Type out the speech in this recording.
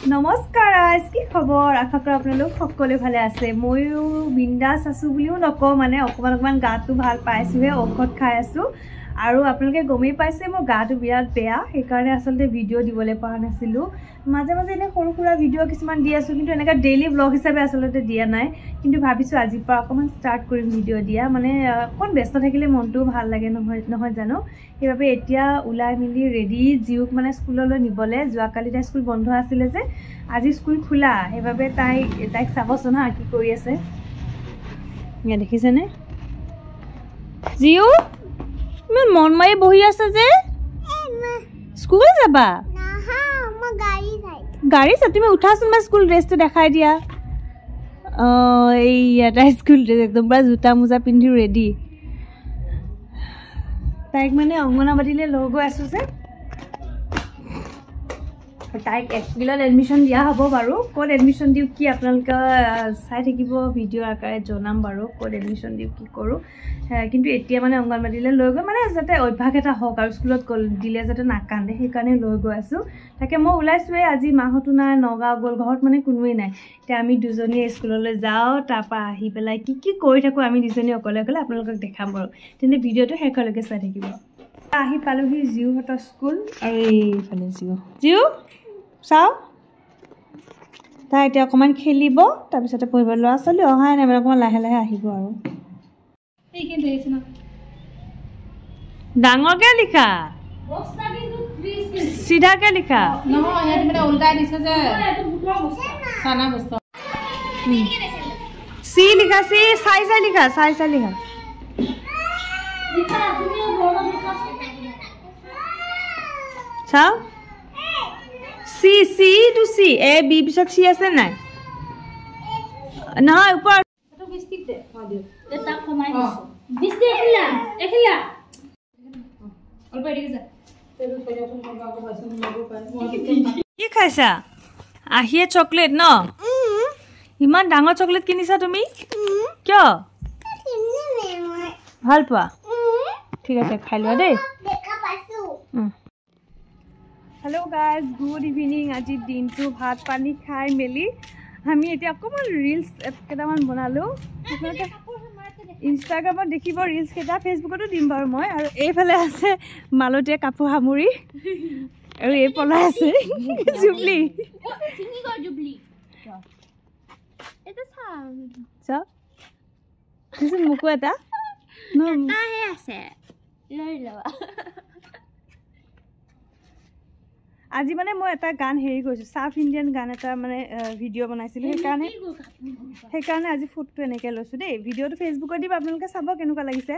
नमस्कार आज की खबर आशा करो आपलोग सकले भाले आछे मयो बिंदास आछो बुलिओ नकौ माने अकमान गाटो ভাল पाइछुहे औषध खाइ आछो आरो आपलोके गमेই पाइছে मो गाटो बिराट बेया हे कारणे आसलते भिडिओ दिबले पारा नासिलु माजे माजे एने सৰু सৰু भिडिओ किछुमान दि आछो किन्तु एनेका डेली ब्लॉग हिसाबे आसलते दिया नाइ किन्तु भाबिछु आजि पर अकमान स्टार्ट करिम भिडिओ दिया माने कोन व्यस्त থাকিলে মনটো ভাল লাগে নহয় জানো এভাবে এতিয়া উলাই মিলি ৰেডি জিউক মানে স্কুললৈ নিবলে যোৱাকালি তা স্কুল বন্ধ আছিল যে আজি স্কুল খোলা এভাবে তাইক চাবছন হা কি কৰি আছে ইয়া দেখিছেনে জিউ मैं मन मारी बही আছে যে स्कूल जाबा ना हां म गाड़ी से তুমি উঠাছন মই স্কুল ড্রেসটো দেখাই দিয়া এই এটা স্কুল ড্রেস একদম পুরা জুতা মোজা পিন্ধি রেডি তাইক মানে অঙ্গনাবাদীলে লগ আছো যে তাইক এক্সপিলত এডমিশন দিয়া হ'ব বাৰু কোড এডমিশন দিউ কি আপোনালোকে চাই থাকিব ভিডিও আকাৰে জনাম বাৰু কোড এডমিশন দিউ কি কৰো কিন্তু এতিয়া মানে অঙ্গনবাদীলে লৈ গৈ মানে যাতে অভ্যাস এটা হওক আৰু স্কুলত দিলে যাতে না কান্দে সেই কাৰণে লৈ গৈ আছো তাকে মই উলাইছোৱে আজি মাহতু নাই নগাঁও গল ঘৰত মানে কোনোৱে নাই তে আমি দুজনী স্কুললৈ যাও তাৰপা আহি পেলাই কি কৰি থাকো আমি দুজনী অকলে অকলে আপোনালোকক দেখাম বাৰু তেনে ভিডিওটো শেষলৈকে চাই থাকিব আহি পালোহি জিউ হতৰ স্কুল আৰু এইফালে জিউ চাও তাই এতিয়া অকমান খেলিব তাৰপিছতে পঢ়িব ল'ৰা ছোৱালী অহাই নাই মানে অকমান লাহে লাহে আহিব আৰু এই কি দেইছ না ডাঙৰকে লিখা বক্সটা কিন্তু 30 সিধাকে লিখা নহয় ইয়াত মানে উল্টাই দিছে যে সানা বস্তা সি লিখা সি সাই লিখা লিখা লিখা তুমি বড় লিখা চাও सी टू सी ए बी पिछक सी আছে নাই নহয় উপর তো বিস্কিট দে খা দিও এ তা কমাই দিছ বিস্কিট এখিলা অল্প এদিকে যা তেল পয়জন করবা বাসন লাগো পায় কি খাইছা আহিয়ে চকলেট ন ইমান ডাঙৰ চকলেট কিনিছা তুমি কিয় ভাল পোৱা ঠিক আছে খাই লোৱা দেই দেখা পাইছো हेलो गाइस गुड इवनिंग आज दिन तो भात पानी खाई मेली हम इतना अकमान रिल्स केटामान बनालो इंस्टाग्राम देखिब रिल्स केटा फेसबुकतो दिम बार मैं और एफाले आछे मालतीया कापोर हामुरी और ए पলাই আছে जुबली सिंगी गो जुबली এটা ছা দিছ মুকো এটা ন হে আছে লৈ লবা আজি মানে মই এটা গান হেৰি কৰিছো সাউথ ইন্ডিয়ান গান এটা মানে ভিডিও বনাইছিল সেই কাৰণে আজি ফুটটো এনেকে লৈছো দেই ভিডিওটো ফেসবুকত দিব আপোনালোকে চাব কেনেকুৱা লাগিছে